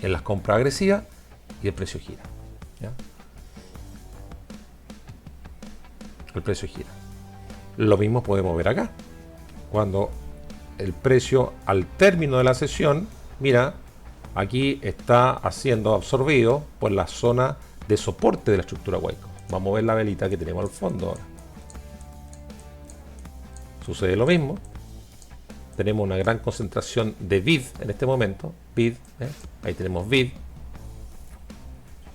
en las compras agresivas y el precio gira, ¿ya? El precio gira. Lo mismo podemos ver acá. Cuando el precio al término de la sesión, mira, aquí está siendo absorbido por la zona de soporte de la estructura Huayco. Vamos a ver la velita que tenemos al fondo ahora. Sucede lo mismo. Tenemos una gran concentración de bid en este momento. Bid, ahí tenemos bid.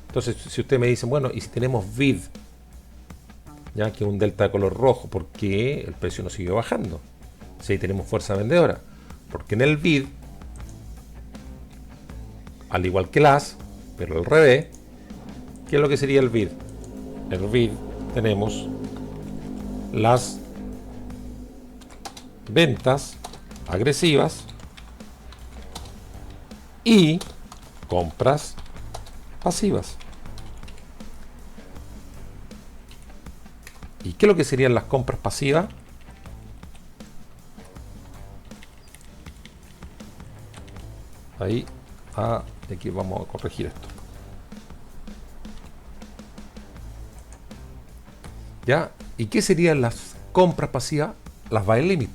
Entonces, si usted me dice, bueno, y si tenemos bid, ya que es un delta de color rojo, ¿por qué el precio no sigue bajando? Si ahí tenemos fuerza vendedora. Porque en el bid, al igual que el as, pero al revés, ¿qué es lo que sería el bid? En el bid tenemos las ventas agresivas y compras pasivas. ¿Y qué es lo que serían las compras pasivas? Ahí, aquí vamos a corregir esto. ¿Ya? ¿Y qué serían las compras pasivas? Las buy limit,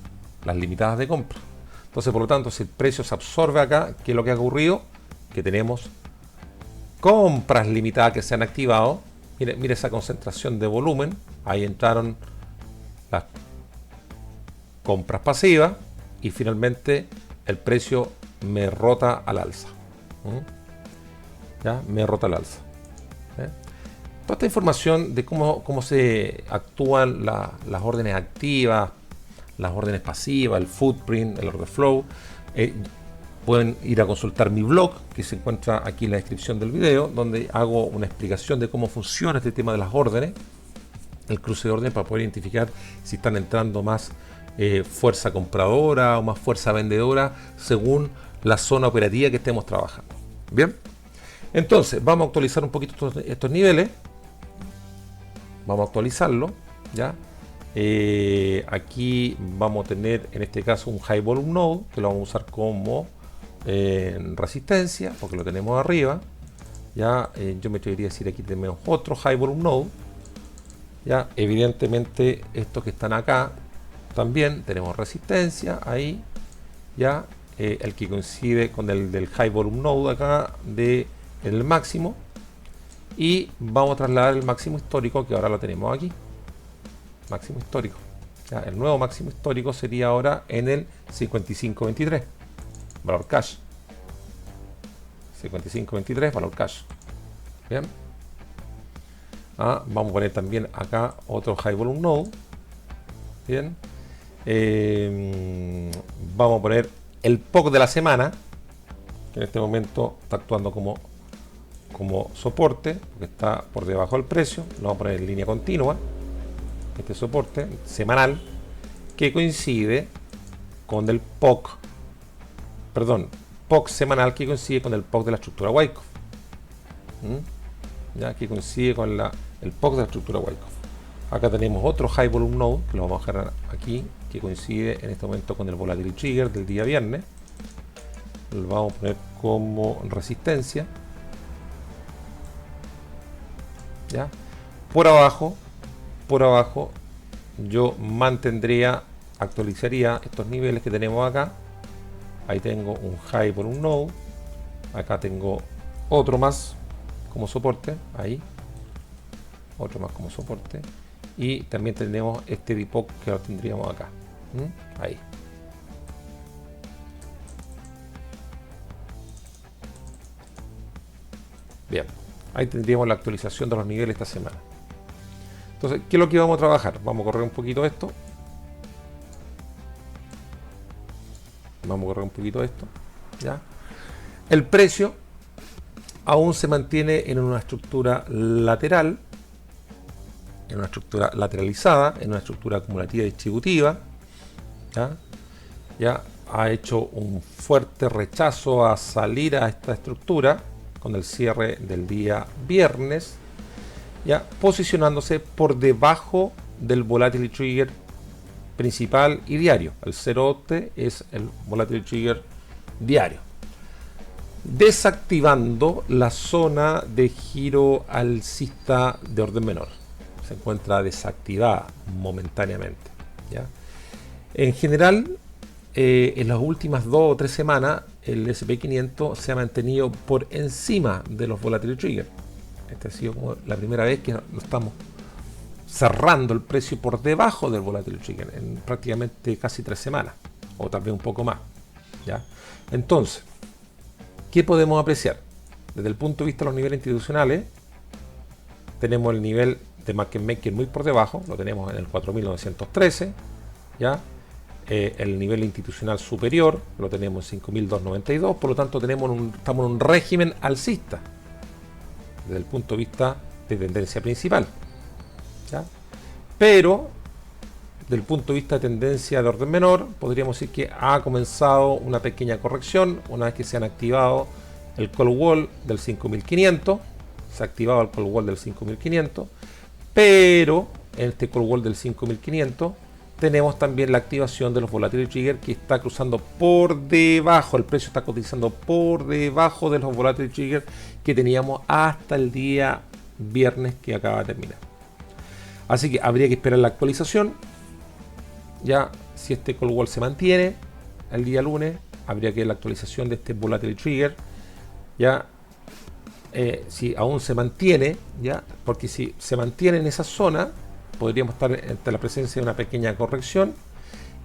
las limitadas de compra. Entonces, por lo tanto, si el precio se absorbe acá, ¿qué es lo que ha ocurrido? Que tenemos compras limitadas que se han activado. Mire esa concentración de volumen. Ahí entraron las compras pasivas y finalmente el precio me rota al alza. ¿Ya? Me rota al alza. Toda esta información de cómo se actúan las órdenes activas, las órdenes pasivas, el footprint, el order flow, pueden ir a consultar mi blog que se encuentra aquí en la descripción del video, donde hago una explicación de cómo funciona este tema de las órdenes, el cruce de orden, para poder identificar si están entrando más fuerza compradora o más fuerza vendedora según la zona operativa que estemos trabajando. Bien, entonces vamos a actualizar un poquito estos niveles. Vamos a actualizarlo, ¿ya? Aquí vamos a tener en este caso un high volume node que lo vamos a usar como resistencia porque lo tenemos arriba. Ya, yo me atrevería a decir aquí tenemos otro high volume node. Ya, evidentemente estos que están acá también tenemos resistencia ahí. Ya, el que coincide con el del high volume node acá de el máximo. Y vamos a trasladar el máximo histórico que ahora lo tenemos aquí. Máximo histórico. Ya, el nuevo máximo histórico sería ahora en el 55.23. Valor cash. 55.23, valor cash. Bien. Vamos a poner también acá otro high volume node. Bien. Vamos a poner el POC de la semana, que en este momento está actuando como soporte, porque está por debajo del precio. Lo vamos a poner en línea continua, este soporte semanal, que coincide con el POC, POC semanal, que coincide con el POC de la estructura Wyckoff. Ya, que coincide con el POC de la estructura Wyckoff. Acá tenemos otro High Volume Node, que lo vamos a dejar aquí, que coincide en este momento con el Volatility Trigger del día viernes. Lo vamos a poner como resistencia. ¿Ya? Por abajo yo mantendría, actualizaría estos niveles que tenemos acá. Ahí tengo un High Volume Node. Acá tengo otro más como soporte. Ahí. Otro más como soporte. Y también tenemos este VPOC que lo tendríamos acá. Ahí. Bien. Ahí tendríamos la actualización de los niveles esta semana. Entonces, ¿qué es lo que vamos a trabajar? Vamos a correr un poquito esto. ¿Ya? El precio aún se mantiene en una estructura lateral, en una estructura lateralizada, en una estructura acumulativa distributiva. Ya ha hecho un fuerte rechazo a salir a esta estructura con el cierre del día viernes, ya posicionándose por debajo del Volatility Trigger principal y diario. El 0 es el Volatility Trigger diario, desactivando la zona de giro alcista de orden menor. Se encuentra desactivada momentáneamente, ¿ya? En general, en las últimas 2 o 3 semanas el SP500 se ha mantenido por encima de los Volatility Trigger. Esta ha sido como la primera vez que lo estamos cerrando el precio por debajo del Volatility Trigger en prácticamente casi 3 semanas, o tal vez un poco más, ¿ya? Entonces, ¿qué podemos apreciar? Desde el punto de vista de los niveles institucionales, tenemos el nivel de market maker muy por debajo, lo tenemos en el 4.913, ¿ya? El nivel institucional superior lo tenemos en 5.292, por lo tanto estamos en un régimen alcista desde el punto de vista de tendencia principal, ¿ya? Pero desde el punto de vista de tendencia de orden menor, podríamos decir que ha comenzado una pequeña corrección una vez que se han activado el call wall del 5.500, se ha activado el call wall del 5.500, pero en este call wall del 5.500 tenemos también la activación de los Volatility Trigger, que está cruzando por debajo, el precio está cotizando por debajo de los Volatility Trigger que teníamos hasta el día viernes que acaba de terminar. Así que habría que esperar la actualización. Ya, si este call wall se mantiene el día lunes, habría que ver la actualización de este Volatility Trigger. Ya, si aún se mantiene, ya, porque si se mantiene en esa zona, podríamos estar ante la presencia de una pequeña corrección,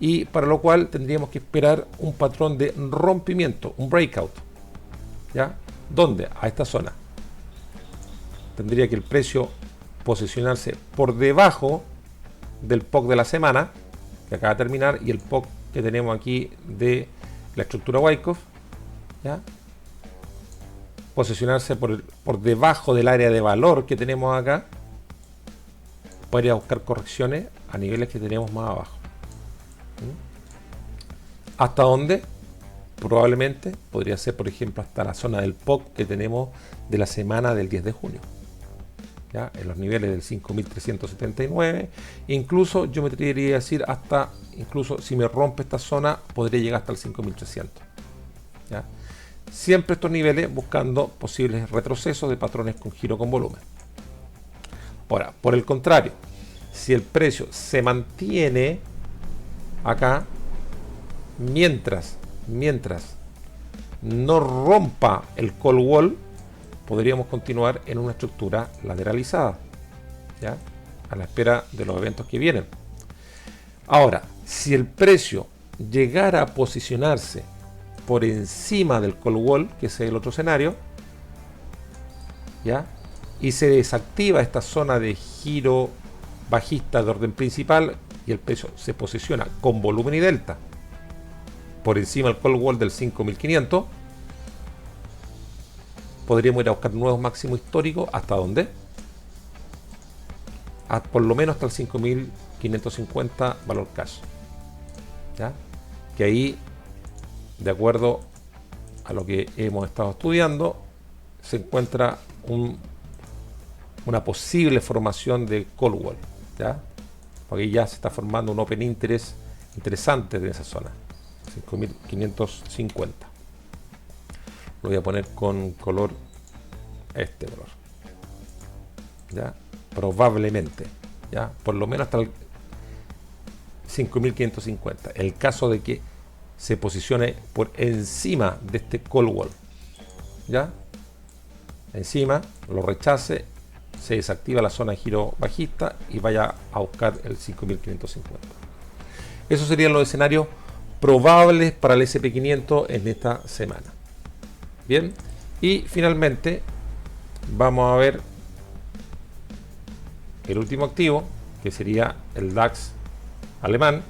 y para lo cual tendríamos que esperar un patrón de rompimiento, un breakout, ¿ya? ¿Dónde? A esta zona. Tendría que el precio posicionarse por debajo del POC de la semana, que acaba de terminar, y el POC que tenemos aquí de la estructura Wyckoff, ¿ya? Posicionarse por debajo del área de valor que tenemos acá, podría buscar correcciones a niveles que tenemos más abajo. ¿Hasta dónde? Probablemente podría ser, por ejemplo, hasta la zona del POC que tenemos de la semana del 10 de junio. ¿Ya? En los niveles del 5.379. Incluso yo me atrevería a decir hasta, incluso si me rompe esta zona, podría llegar hasta el 5.300. ¿Ya? Siempre estos niveles buscando posibles retrocesos de patrones con giro con volumen. Ahora, por el contrario, si el precio se mantiene acá, mientras no rompa el call wall, podríamos continuar en una estructura lateralizada, ¿ya? A la espera de los eventos que vienen. Ahora, si el precio llegara a posicionarse por encima del call wall, que es el otro escenario, ¿ya? Y se desactiva esta zona de giro bajista de orden principal y el precio se posiciona con volumen y delta por encima del call wall del 5500. Podríamos ir a buscar nuevos máximos históricos. ¿Hasta dónde? Por lo menos hasta el 5550 valor cash. ¿Ya? Que ahí, de acuerdo a lo que hemos estado estudiando, se encuentra una posible formación de call wall, ¿ya? Porque ya se está formando un open interest interesante en esa zona, 5550. Lo voy a poner con color, este color, ¿ya? Probablemente, ¿ya? Por lo menos hasta el 5550. El caso de que se posicione por encima de este call wall, ¿ya? Encima, lo rechace, se desactiva la zona de giro bajista y vaya a buscar el 5550. Esos serían los escenarios probables para el SP500 en esta semana. Bien, y finalmente vamos a ver el último activo, que sería el DAX alemán.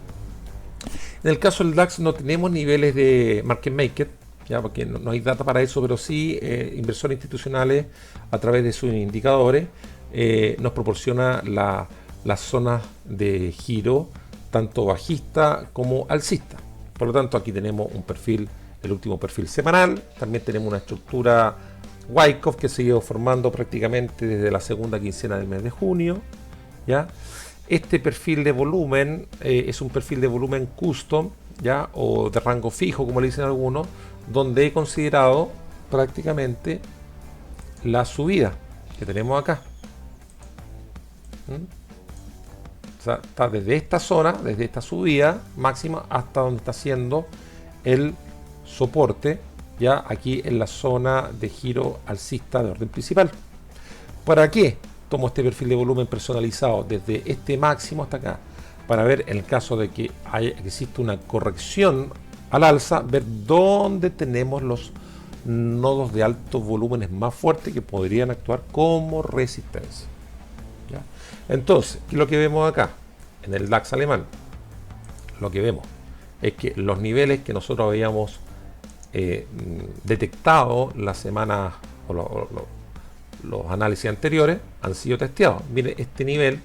En el caso del DAX no tenemos niveles de market maker, ya, porque no hay data para eso, pero sí inversores institucionales a través de sus indicadores nos proporciona las zonas de giro tanto bajista como alcista. Por lo tanto, aquí tenemos un perfil, el último perfil semanal. También tenemos una estructura Wyckoff que se ha ido formando prácticamente desde la segunda quincena del mes de junio, ¿ya? Este perfil de volumen es un perfil de volumen custom, ¿ya? O de rango fijo, como le dicen algunos, donde he considerado prácticamente la subida que tenemos acá. O sea, está desde esta zona, desde esta subida máxima hasta donde está haciendo el soporte, ya aquí en la zona de giro alcista de orden principal. ¿Para qué tomo este perfil de volumen personalizado desde este máximo hasta acá? Para ver, en el caso de que existe una corrección al alza, ver dónde tenemos los nodos de altos volúmenes más fuertes que podrían actuar como resistencia, ¿ya? Entonces, ¿qué es lo que vemos acá? En el DAX alemán, lo que vemos es que los niveles que nosotros habíamos detectado la semana o los análisis anteriores han sido testeados. Miren, este nivel,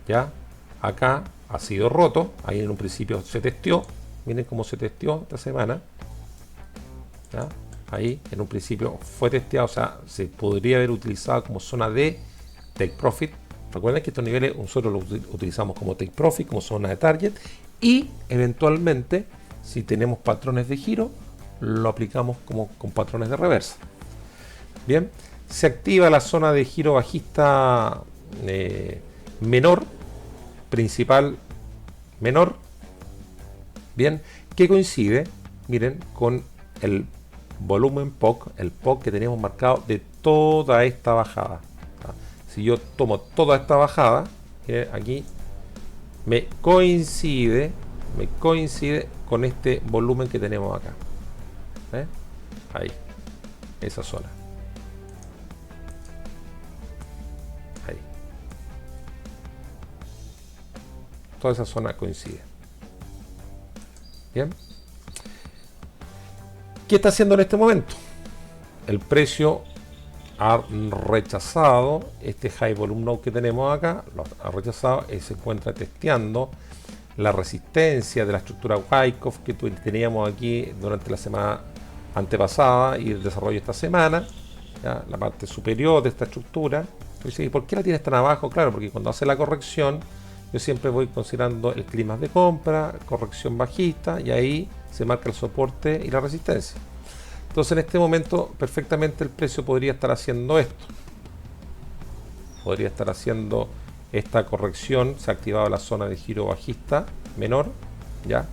ya acá ha sido roto. Ahí en un principio se testeó. Miren cómo se testeó esta semana, ¿ya? Ahí en un principio fue testeado, o sea, se podría haber utilizado como zona de take profit. Recuerden que estos niveles nosotros los utilizamos como take profit, como zona de target, y eventualmente, si tenemos patrones de giro, lo aplicamos como con patrones de reversa. Bien, se activa la zona de giro bajista menor, principal menor, bien, que coincide, miren, con el volumen POC, el POC que tenemos marcado de toda esta bajada. Si yo tomo toda esta bajada, aquí me coincide con este volumen que tenemos acá. Ahí, esa zona. Ahí. Toda esa zona coincide. Bien. ¿Qué está haciendo en este momento? El precio ha rechazado este high volume node que tenemos acá, lo ha rechazado y se encuentra testeando la resistencia de la estructura Wyckoff que teníamos aquí durante la semana antepasada y el desarrollo de esta semana, ¿ya? La parte superior de esta estructura. ¿Y por qué la tienes tan abajo? Claro, porque cuando hace la corrección yo siempre voy considerando el clima de compra, corrección bajista, y ahí se marca el soporte y la resistencia. Entonces en este momento perfectamente el precio podría estar haciendo esto, podría estar haciendo esta corrección. Se ha activado la zona de giro bajista menor, ya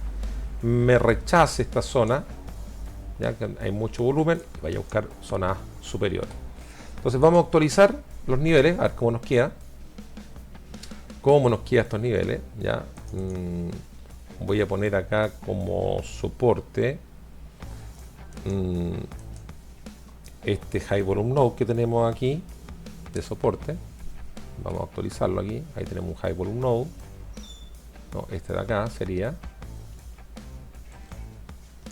me rechace esta zona, ya que hay mucho volumen, y vaya a buscar zonas superiores. Entonces vamos a actualizar los niveles, a ver cómo nos queda. Cómo nos queda estos niveles, ya. Voy a poner acá como soporte este high volume node que tenemos aquí de soporte. Vamos a actualizarlo aquí. Ahí tenemos un high volume node. No, este de acá sería.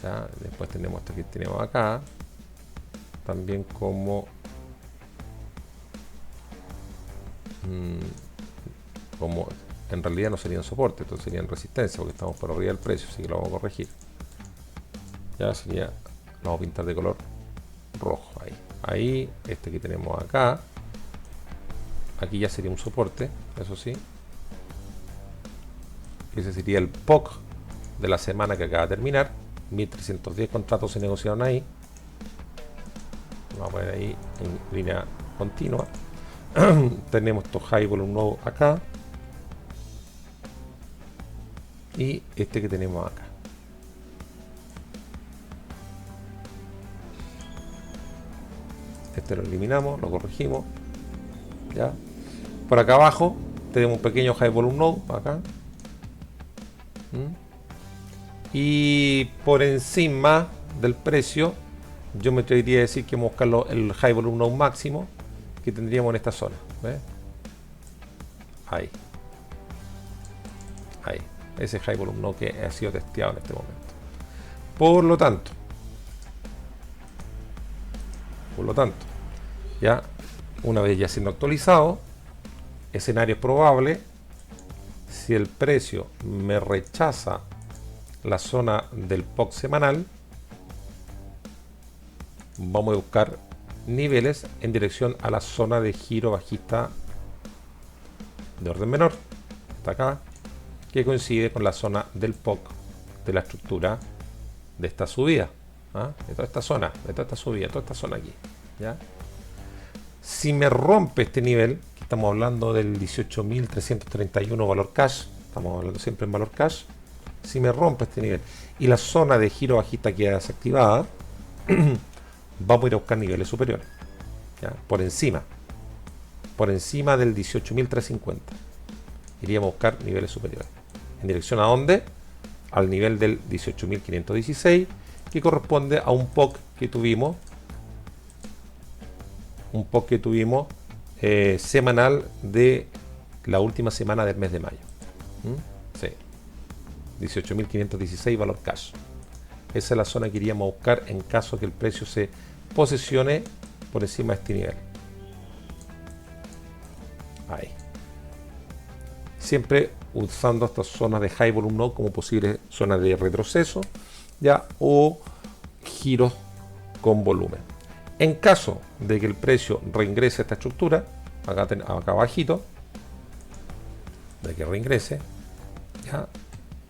¿ya? Después tenemos esto que tenemos acá, también como como en realidad no serían soporte, entonces serían resistencia, porque estamos por arriba del precio, así que lo vamos a corregir. Ya sería, lo vamos a pintar de color rojo ahí. Ahí, este que tenemos acá, aquí ya sería un soporte, eso sí. Ese sería el POC de la semana que acaba de terminar. 1310 contratos se negociaron ahí. Vamos a poner ahí en línea continua. Tenemos estos high volume node acá. Y este que tenemos acá. Este lo eliminamos, lo corregimos. ¿Ya? Por acá abajo tenemos un pequeño high volume node acá. Y por encima del precio, yo me atrevería a decir que vamos a buscar el high volume node máximo que tendríamos en esta zona. ¿Ves? Ahí. Ahí. Ese high volume node que ha sido testeado en este momento. Por lo tanto, ya una vez ya siendo actualizado, escenario probable, si el precio me rechaza la zona del POC semanal, vamos a buscar niveles en dirección a la zona de giro bajista de orden menor, está acá, que coincide con la zona del POC de la estructura de esta subida, ¿ah? De toda esta zona, de toda esta subida, toda esta zona aquí, ¿ya? Si me rompe este nivel, que estamos hablando del 18.331 valor cash, estamos hablando siempre en valor cash, si me rompe este nivel y la zona de giro bajista queda desactivada, vamos a ir a buscar niveles superiores, ¿ya? Por encima del 18.350 iríamos a buscar niveles superiores. ¿En dirección a dónde? Al nivel del 18.516, que corresponde a un POC que tuvimos, semanal de la última semana del mes de mayo. Sí. 18.516 valor cash. Esa es la zona que iríamos a buscar en caso que el precio se posicione por encima de este nivel. Ahí. Siempre usando estas zonas de high volume node como posibles zonas de retroceso, ya, o giros con volumen. En caso de que el precio reingrese a esta estructura, acá abajito, de que reingrese, ya,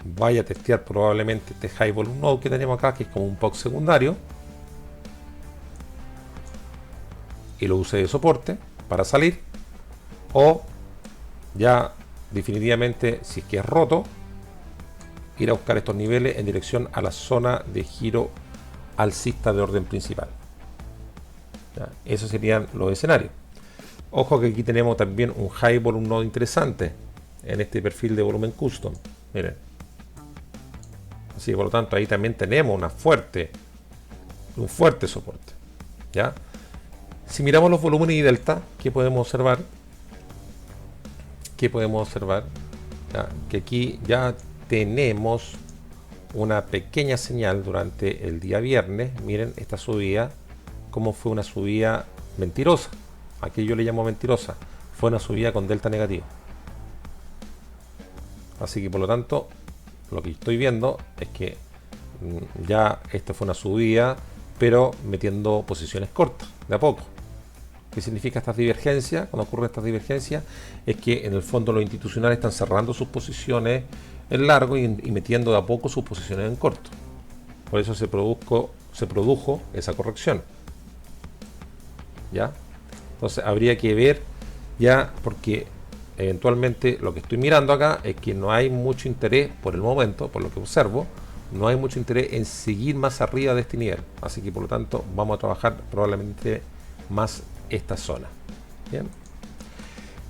vaya a testear probablemente este high volume node que tenemos acá, que es como un POC secundario, y lo use de soporte para salir, o ya definitivamente, si es que es roto, ir a buscar estos niveles en dirección a la zona de giro alcista de orden principal. ¿Ya? Esos serían los escenarios. Ojo que aquí tenemos también un high volume node interesante en este perfil de volumen custom. Miren. Así que por lo tanto ahí también tenemos un fuerte soporte. ¿Ya? Si miramos los volúmenes y delta, ¿qué podemos observar? ¿Ya? Que aquí ya tenemos una pequeña señal durante el día viernes. Miren esta subida, como fue una subida mentirosa. Aquí yo le llamo mentirosa. Fue una subida con delta negativo. Así que por lo tanto, lo que estoy viendo es que ya esta fue una subida, pero metiendo posiciones cortas, de a poco. ¿Qué significa estas divergencias? Cuando ocurren estas divergencias, es que en el fondo los institucionales están cerrando sus posiciones en largo y metiendo de a poco sus posiciones en corto. Por eso se produjo esa corrección. ¿Ya? Entonces habría que ver ya, porque eventualmente lo que estoy mirando acá es que no hay mucho interés por el momento, por lo que observo, no hay mucho interés en seguir más arriba de este nivel. Así que por lo tanto vamos a trabajar probablemente más esta zona. Bien,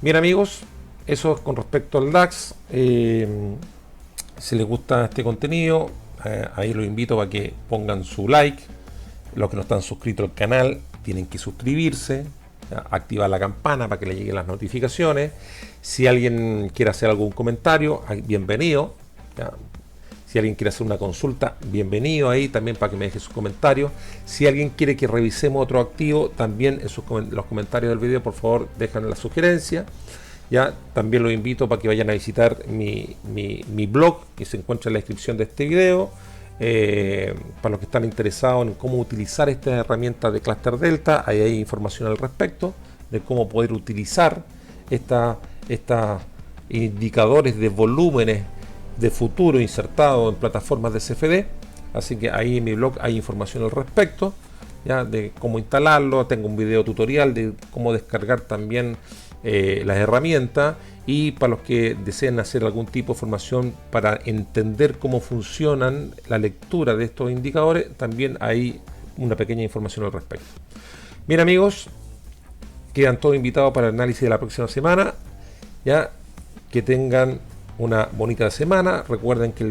bien amigos, eso es con respecto al DAX. Si les gusta este contenido, ahí los invito para que pongan su like. Los que no están suscritos al canal tienen que suscribirse, ¿ya? Activar la campana para que le lleguen las notificaciones. Si alguien quiere hacer algún comentario, bienvenido, ¿ya? Si alguien quiere hacer una consulta, bienvenido ahí también para que me deje sus comentarios. Si alguien quiere que revisemos otro activo, también en los comentarios del video, por favor, dejan la sugerencia. Ya también los invito para que vayan a visitar mi blog, que se encuentra en la descripción de este video. Para los que están interesados en cómo utilizar estas herramientas de Cluster Delta, ahí hay información al respecto de cómo poder utilizar estos indicadores de volúmenes de futuro insertados en plataformas de CFD. Así que ahí en mi blog hay información al respecto, ya de cómo instalarlo. Tengo un video tutorial de cómo descargar también las herramientas, y para los que deseen hacer algún tipo de formación para entender cómo funcionan la lectura de estos indicadores, también hay una pequeña información al respecto. Bien amigos, quedan todos invitados para el análisis de la próxima semana. Ya que tengan una bonita semana. Recuerden que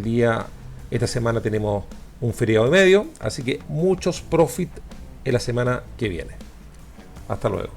esta semana tenemos un feriado de medio, así que muchos profit en la semana que viene. Hasta luego.